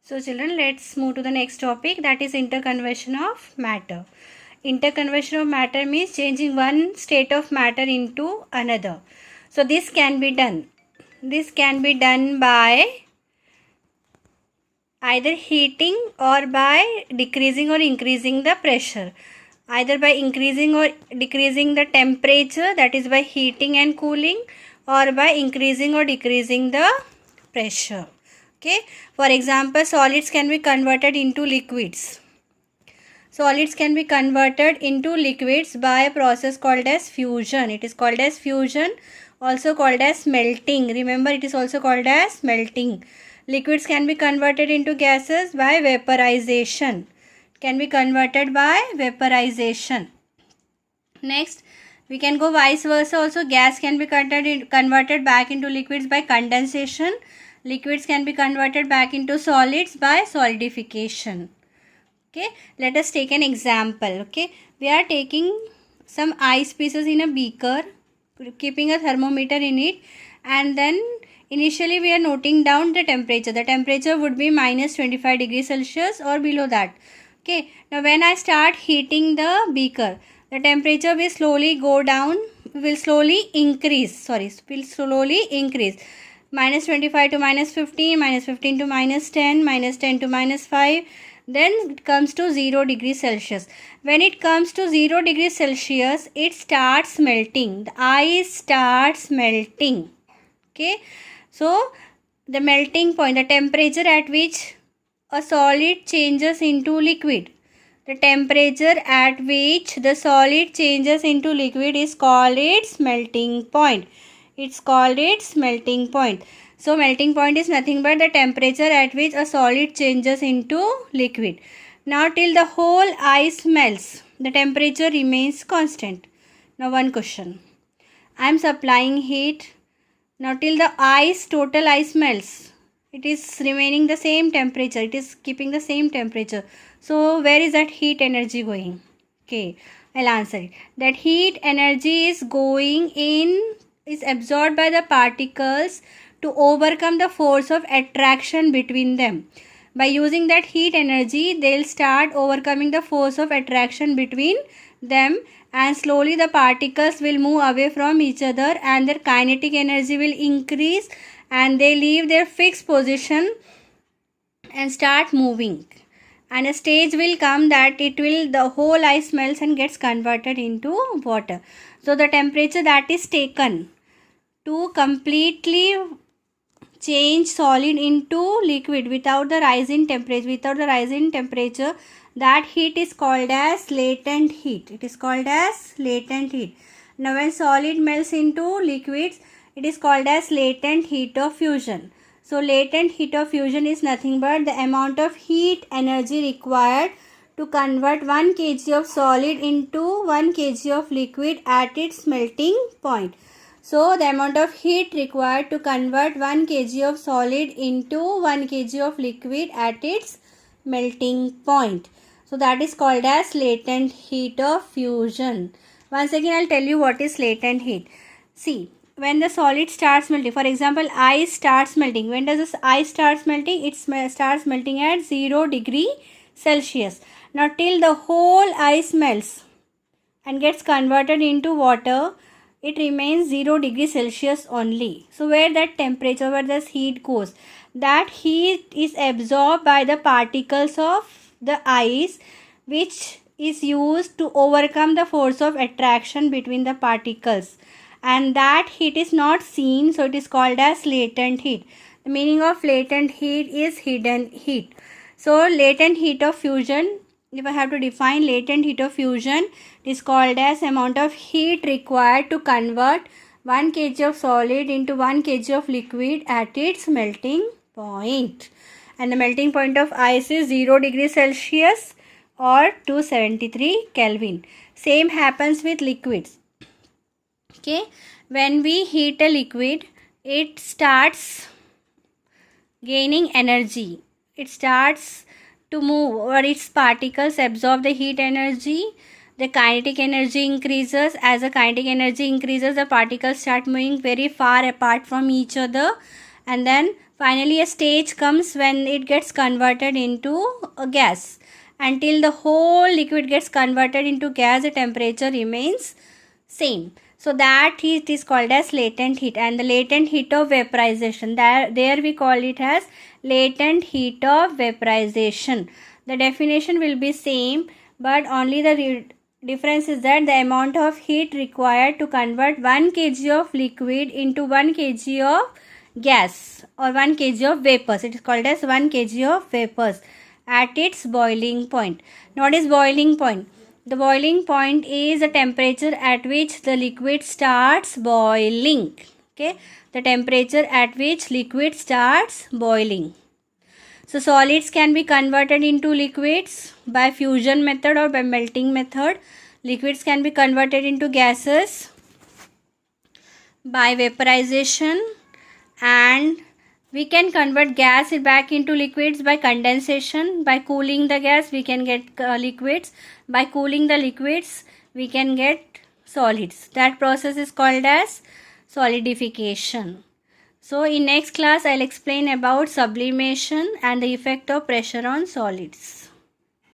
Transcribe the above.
So children, let's move to the next topic, that is interconversion of matter. Interconversion of matter means changing one state of matter into another. So this can be done. This can be done by either heating or by decreasing or increasing the pressure. Either by increasing or decreasing the temperature, that is by heating and cooling, or by increasing or decreasing the pressure. Okay, for example, solids can be converted into liquids. Solids can be converted into liquids by a process called as fusion. It is called as fusion, also called as melting. Remember, it is also called as melting. Liquids can be converted into gases by vaporization. Can be converted by vaporization. Next, we can go vice versa also. Gas can be converted back into liquids by condensation. Liquids can be converted back into solids by solidification. Okay, let us take an example. Okay, we are taking some ice pieces in a beaker, keeping a thermometer in it, and then initially we are noting down the temperature. The temperature would be minus 25 degrees Celsius or below that. Okay, now when I start heating the beaker, the temperature will slowly go down, will slowly increase. Minus 25 to minus 15, minus 15 to minus 10, minus 10 to minus 5, then it comes to 0 degrees Celsius. When it comes to 0 degrees Celsius, it starts melting. The ice starts melting. Okay, so the melting point, the temperature at which a solid changes into liquid. The temperature at which the solid changes into liquid is called its melting point. It's called its melting point. So melting point is nothing but the temperature at which a solid changes into liquid. Now till the whole ice melts, the temperature remains constant. Now one question. I am supplying heat. Now till the total ice melts, it is remaining the same temperature. It is keeping the same temperature. So where is that heat energy going? Okay, I'll answer it. That heat energy is absorbed by the particles to overcome the force of attraction between them. By using that heat energy, they'll start overcoming the force of attraction between them, and slowly the particles will move away from each other and their kinetic energy will increase and they leave their fixed position and start moving. And a stage will come that the whole ice melts and gets converted into water. So the temperature that is taken to completely change solid into liquid without the rise in temperature, that heat is called as latent heat. It is called as latent heat. Now when solid melts into liquids, it is called as latent heat of fusion. So latent heat of fusion is nothing but the amount of heat energy required to convert 1 kg of solid into 1 kg of liquid at its melting point. So the amount of heat required to convert 1 kg of solid into 1 kg of liquid at its melting point. So that is called as latent heat of fusion. Once again, I'll tell you what is latent heat. See, when the solid starts melting, for example, ice starts melting. When does this ice starts melting? It starts melting at 0 degree Celsius. Now till the whole ice melts and gets converted into water, it remains 0 degree Celsius only. So where that temperature, where this heat goes, that heat is absorbed by the particles of the ice, which is used to overcome the force of attraction between the particles. And that heat is not seen, so it is called as latent heat. The meaning of latent heat is hidden heat. So latent heat of fusion, if I have to define latent heat of fusion, it is called as amount of heat required to convert 1 kg of solid into 1 kg of liquid at its melting point. And the melting point of ice is 0 degrees Celsius or 273 Kelvin. Same happens with liquids. Okay, when we heat a liquid, it starts gaining energy. It starts to move, or its particles absorb the heat energy. The kinetic energy increases. As the kinetic energy increases, the particles start moving very far apart from each other, and then Finally, a stage comes when it gets converted into a gas. Until the whole liquid gets converted into gas, the temperature remains same. So that heat is called as latent heat, and the latent heat of vaporization, there we call it as latent heat of vaporization. The definition will be same, but only the difference is that the amount of heat required to convert 1 kg of liquid into 1 kg of gas or 1 kg of vapors. It is called as 1 kg of vapors at its boiling point. Now, what is boiling point? The boiling point is the temperature at which the liquid starts boiling. Okay, the temperature at which liquid starts boiling. So solids can be converted into liquids by fusion method or by melting method. Liquids can be converted into gases by vaporization, and we can convert gas back into liquids by condensation. By cooling the gas, we can get liquids. By cooling the liquids, we can get solids. That process is called as solidification. So in next class, I'll explain about sublimation and the effect of pressure on solids.